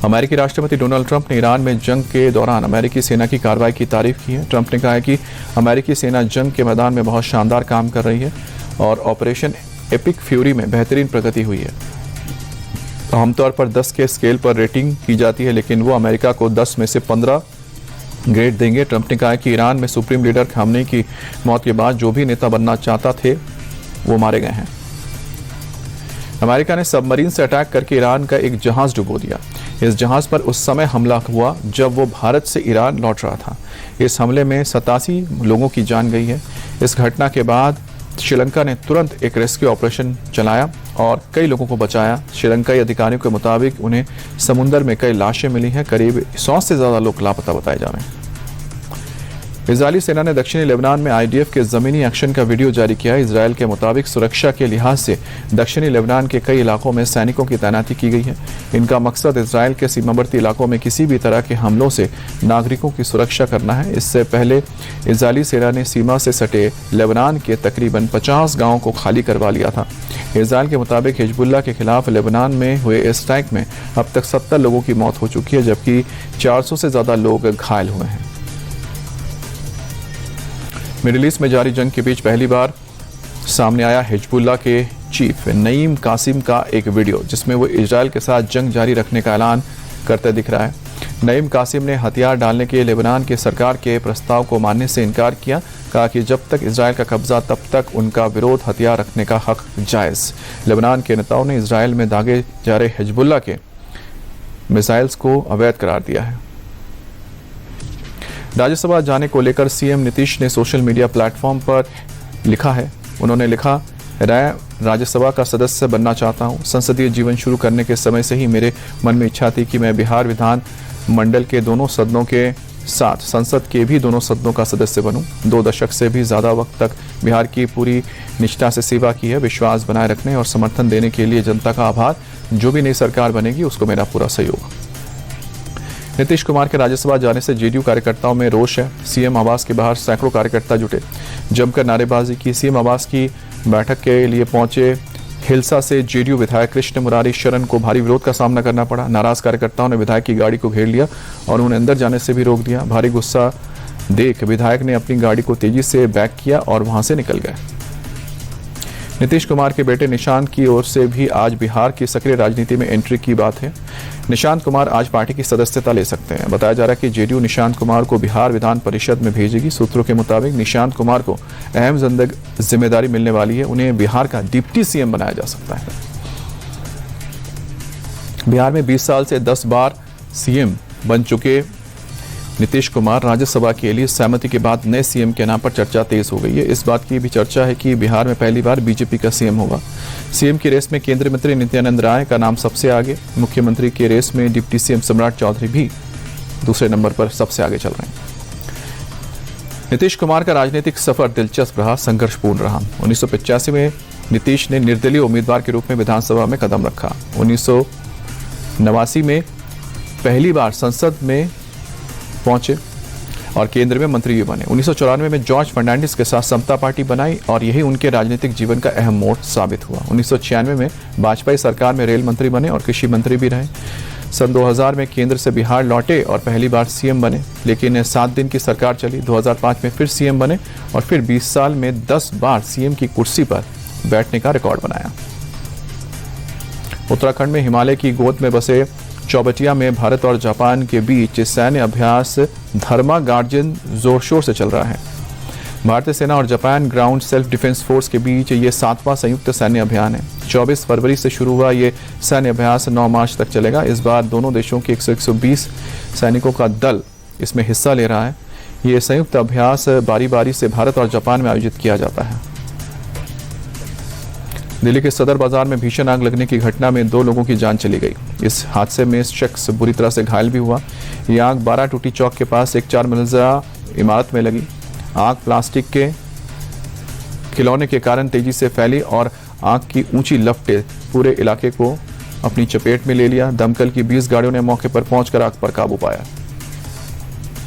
अमेरिकी राष्ट्रपति Donald Trump ने ईरान में जंग के दौरान अमेरिकी सेना की कार्रवाई की तारीफ की है। ट्रंप ने कहा है कि अमेरिकी सेना जंग के मैदान में बहुत शानदार काम कर रही है और ऑपरेशन एपिक फ्यूरी में बेहतरीन प्रगति हुई है। आमतौर पर 10 के स्केल पर रेटिंग की जाती है, लेकिन वो अमेरिका को 10 में से 15 ग्रेड देंगे। ट्रंप ने कहा कि ईरान में सुप्रीम लीडर खामनेई की मौत के बाद जो भी नेता बनना चाहता थे वो मारे गए हैं। अमेरिका ने सबमरीन से अटैक करके ईरान का एक जहाज डुबो दिया। इस जहाज पर उस समय हमला हुआ जब वो भारत से ईरान लौट रहा था। इस हमले में 87 लोगों की जान गई है। इस घटना के बाद श्रीलंका ने तुरंत एक रेस्क्यू ऑपरेशन चलाया और कई लोगों को बचाया। श्रीलंकाई अधिकारियों के मुताबिक उन्हें समुद्र में कई लाशें मिली हैं। करीब 100 से ज़्यादा लोग लापता बताए जा रहे हैं। इजरायली सेना ने दक्षिणी लेबनान में आईडीएफ के जमीनी एक्शन का वीडियो जारी किया। इजरायल के मुताबिक सुरक्षा के लिहाज से दक्षिणी लेबनान के कई इलाकों में सैनिकों की तैनाती की गई है। इनका मकसद इजरायल के सीमावर्ती इलाकों में किसी भी तरह के हमलों से नागरिकों की सुरक्षा करना है। इससे पहले इजरायली सेना ने सीमा से सटे लेबनान के तकरीबन 50 गाँवों को खाली करवा लिया था। इजरायल के मुताबिक हिजबुल्लाह के खिलाफ लेबनान में हुए स्ट्राइक में अब तक 70 लोगों की मौत हो चुकी है, जबकि 400 से ज़्यादा लोग घायल हुए हैं। मिडिल ईस्ट में जारी जंग के बीच पहली बार सामने आया हिजबुल्लाह के चीफ नईम कासिम का एक वीडियो, जिसमें वो इजरायल के साथ जंग जारी रखने का ऐलान करते दिख रहा है। नईम कासिम ने हथियार डालने के लेबनान की सरकार के प्रस्ताव को मानने से इनकार किया। कहा कि जब तक इजरायल का कब्जा तब तक उनका विरोध हथियार रखने का हक जायज़। लेबनान के नेताओं ने इजरायल में दागे जा रहे हिजबुल्लाह के मिसाइल्स को अवैध करार दिया है। राज्यसभा जाने को लेकर सीएम नीतीश ने सोशल मीडिया प्लेटफॉर्म पर लिखा है। उन्होंने लिखा, राज्यसभा का सदस्य बनना चाहता हूं। संसदीय जीवन शुरू करने के समय से ही मेरे मन में इच्छा थी कि मैं बिहार विधान मंडल के दोनों सदनों के साथ संसद के भी दोनों सदनों का सदस्य बनूं। 2 दशक से भी ज़्यादा वक्त तक बिहार की पूरी निष्ठा से सेवा की है। विश्वास बनाए रखने और समर्थन देने के लिए जनता का आभार। जो भी नई सरकार बनेगी उसको मेरा पूरा सहयोग। नीतीश कुमार के राज्यसभा जाने से जेडीयू कार्यकर्ताओं में रोष है। सीएम आवास के बाहर सैकड़ों कार्यकर्ता जुटे, जमकर नारेबाजी की। सीएम आवास की बैठक के लिए पहुंचे हिलसा से जेडीयू विधायक कृष्ण मुरारी शरण को भारी विरोध का सामना करना पड़ा। नाराज कार्यकर्ताओं ने विधायक की गाड़ी को घेर लिया और उन्हें अंदर जाने से भी रोक दिया। भारी गुस्सा देख विधायक ने अपनी गाड़ी को तेजी से बैक किया और वहां से निकल गए। नीतीश कुमार के बेटे निशांत की ओर से भी आज बिहार की सक्रिय राजनीति में एंट्री की बात है। निशांत कुमार आज पार्टी की सदस्यता ले सकते हैं। बताया जा रहा है कि जेडीयू निशांत कुमार को बिहार विधान परिषद में भेजेगी। सूत्रों के मुताबिक निशांत कुमार को अहम जिम्मेदारी मिलने वाली है। उन्हें बिहार का डिप्टी सीएम बनाया जा सकता है। बिहार में 20 साल से 10 बार सीएम बन चुके नीतीश कुमार राज्यसभा के लिए सहमति के बाद नए सीएम के नाम पर चर्चा तेज हो गई है। इस बात की भी चर्चा है कि बिहार में पहली बार बीजेपी का सीएम होगा। सीएम की रेस में केंद्रीय मंत्री नित्यानंद राय का नाम सबसे आगे। मुख्यमंत्री की रेस में डिप्टी सीएम सम्राट चौधरी भी दूसरे नंबर पर सबसे आगे चल रहे हैं। नीतीश कुमार का राजनीतिक सफर दिलचस्प रहा, संघर्षपूर्ण रहा। 1985 में नीतीश ने निर्दलीय उम्मीदवार के रूप में विधानसभा में कदम रखा। 1989 में पहली बार संसद में पहुंचे और केंद्र में मंत्री भी बने। 1994 में जॉर्ज फर्नांडिस के साथ समता पार्टी बनाई और यही उनके राजनीतिक जीवन का अहम मोड़ साबित हुआ। 1996 में वाजपेयी सरकार में रेल मंत्री बने और कृषि मंत्री भी रहे। सन 2000 में केंद्र से बिहार लौटे और पहली बार सीएम बने, लेकिन 7 दिन की सरकार चली। 2005 में फिर सीएम बने और फिर 20 साल में 10 बार सीएम की कुर्सी पर बैठने का रिकॉर्ड बनाया। उत्तराखंड में हिमालय की गोद में बसे चौबटिया में भारत और जापान के बीच सैन्य अभ्यास धर्मा गार्जियन जोर शोर से चल रहा है। भारतीय सेना और Japan ground self defence force के बीच ये 7वां संयुक्त सैन्य अभियान है। 24 फरवरी से शुरू हुआ ये सैन्य अभ्यास 9 मार्च तक चलेगा। इस बार दोनों देशों के 120 सैनिकों का दल इसमें हिस्सा ले रहा है। ये संयुक्त अभ्यास बारी बारी से भारत और जापान में आयोजित किया जाता है। दिल्ली के सदर बाजार में भीषण आग लगने की घटना में 2 लोगों की जान चली गई। इस हादसे में शख्स बुरी तरह से घायल भी हुआ। ये आग 12 टूटी चौक के पास एक 4 मंजिला इमारत में लगी। आग प्लास्टिक के खिलौने के कारण तेजी से फैली और आग की ऊंची लपटें पूरे इलाके को अपनी चपेट में ले लिया। दमकल की 20 गाड़ियों ने मौके पर पहुंचकर आग पर काबू पाया।